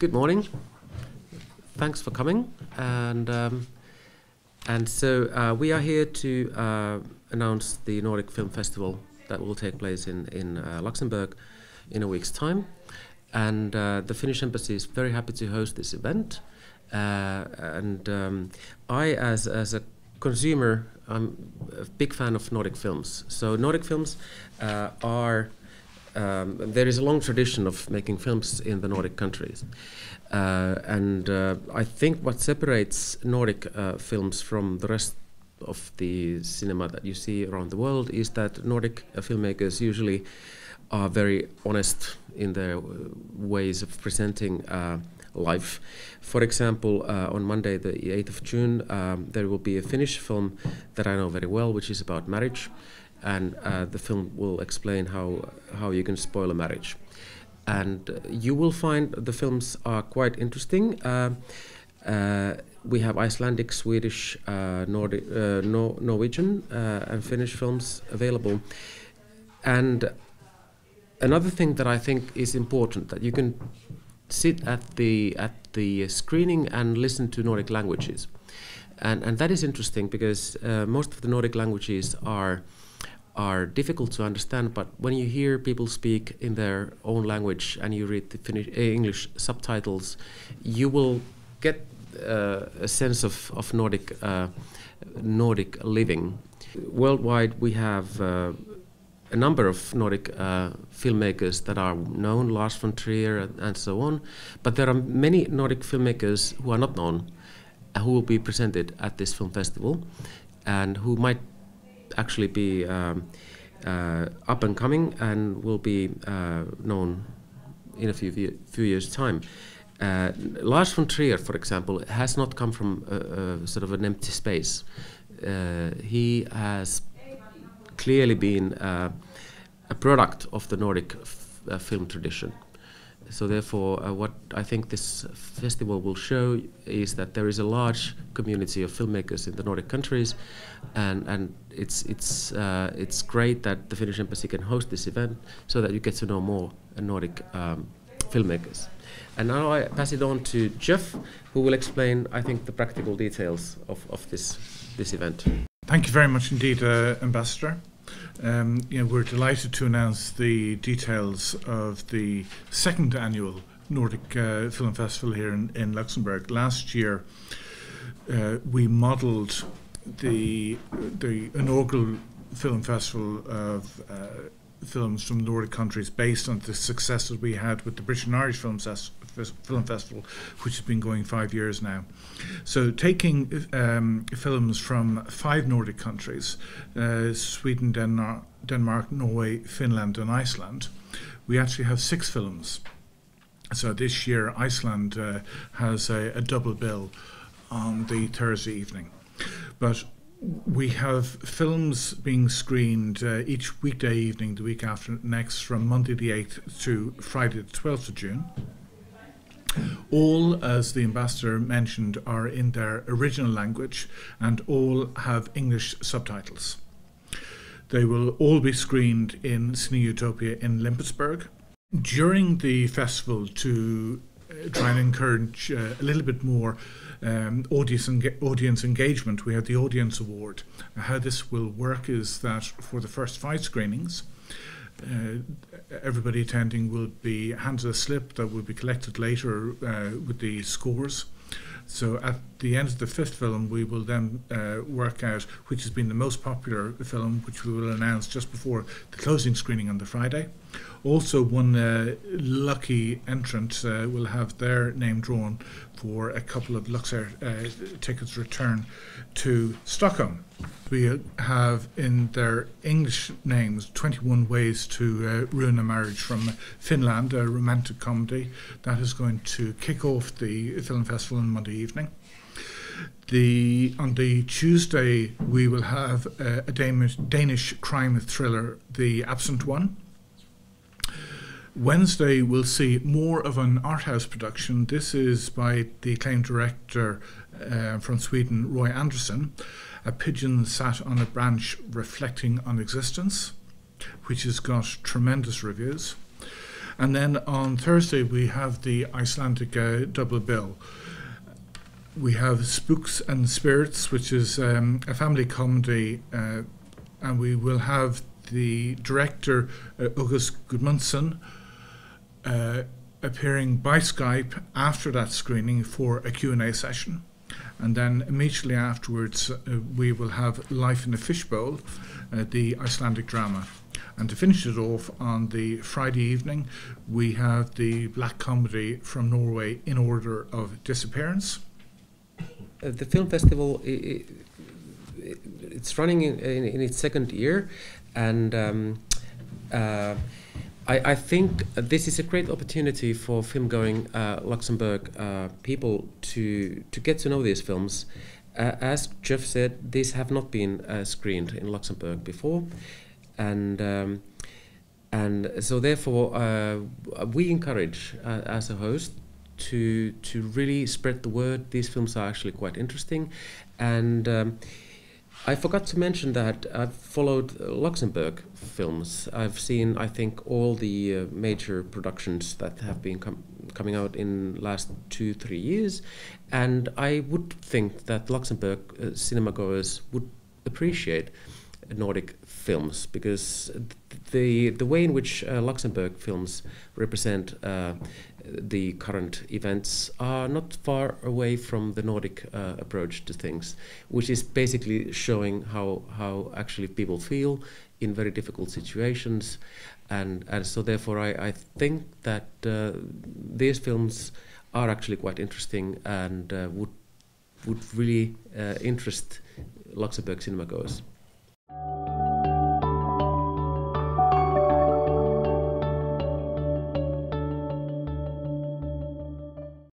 Good morning. Thanks for coming, and so we are here to announce the Nordic Film Festival that will take place in Luxembourg in a week's time, and the Finnish Embassy is very happy to host this event. I, as a consumer, I'm a big fan of Nordic films. So Nordic films there is a long tradition of making films in the Nordic countries. I think what separates Nordic films from the rest of the cinema that you see around the world is that Nordic filmmakers usually are very honest in their ways of presenting life. For example, on Monday, the 8th of June, there will be a Finnish film that I know very well, which is about marriage. And the film will explain how you can spoil a marriage. And you will find the films are quite interesting. We have Icelandic, Swedish, Norwegian and Finnish films available. And another thing that I think is important, that you can sit at the screening and listen to Nordic languages. And that is interesting because most of the Nordic languages are difficult to understand, but when you hear people speak in their own language and you read the English subtitles, you will get a sense of Nordic living. Worldwide, we have a number of Nordic filmmakers that are known, Lars von Trier and so on, but there are many Nordic filmmakers who are not known, who will be presented at this film festival, and who might actually be up and coming and will be known in a few years' time. Lars von Trier, for example, has not come from sort of an empty space. He has clearly been a product of the Nordic film tradition. So therefore, what I think this festival will show is that there is a large community of filmmakers in the Nordic countries, and it's great that the Finnish Embassy can host this event so that you get to know more Nordic filmmakers. And now I pass it on to Jeff, who will explain, I think, the practical details of this event. Thank you very much indeed, Ambassador. We're delighted to announce the details of the second annual Nordic Film Festival here in Luxembourg. Last year, we modelled the inaugural film festival of films from Nordic countries based on the success that we had with the British and Irish Film Festival, which has been going 5 years now. So taking films from 5 Nordic countries, Sweden, Denmark, Norway, Finland and Iceland, we actually have 6 films. So this year Iceland has a double bill on the Thursday evening. But we have films being screened each weekday evening the week after next, from Monday the 8th to Friday the 12th of June. All, as the Ambassador mentioned, are in their original language and all have English subtitles. They will all be screened in Cine Utopia in Limpetsburg. During the festival, to try and encourage a little bit more audience engagement, we have the Audience Award. How this will work is that for the first 5 screenings, everybody attending will be handed a slip that will be collected later with the scores. So at the end of the 5th film, we will then work out which has been the most popular film, which we will announce just before the closing screening on the Friday. Also, one lucky entrant will have their name drawn for a couple of Luxair tickets return to Stockholm. We have in their English names 21 Ways to Ruin a Marriage from Finland, a romantic comedy that is going to kick off the film festival on Monday evening. On the Tuesday, we will have a Danish crime thriller, The Absent One. Wednesday, we'll see more of an art house production. This is by the acclaimed director from Sweden, Roy Andersson. A Pigeon Sat on a Branch Reflecting on Existence, which has got tremendous reviews. And then on Thursday we have the Icelandic double bill. We have Spooks and Spirits, which is a family comedy, and we will have the director August Gudmundsson appearing by Skype after that screening for a Q&A session. And then immediately afterwards we will have Life in a Fishbowl, the Icelandic drama. And to finish it off on the Friday evening, we have the black comedy from Norway, In Order of Disappearance. The film festival, it's running in its second year, and I think this is a great opportunity for film-going Luxembourg people to get to know these films. As Jeff said, these have not been screened in Luxembourg before, and so therefore we encourage as a host to really spread the word. These films are actually quite interesting, and I forgot to mention that I've followed Luxembourg films. I've seen, I think, all the major productions that have been coming out in last 2-3 years, and I would think that Luxembourg cinema goers would appreciate Nordic films, because the way in which Luxembourg films represent the current events are not far away from the Nordic approach to things, which is basically showing how actually people feel in very difficult situations, and so therefore I think that these films are actually quite interesting and would really interest Luxembourg cinema goers.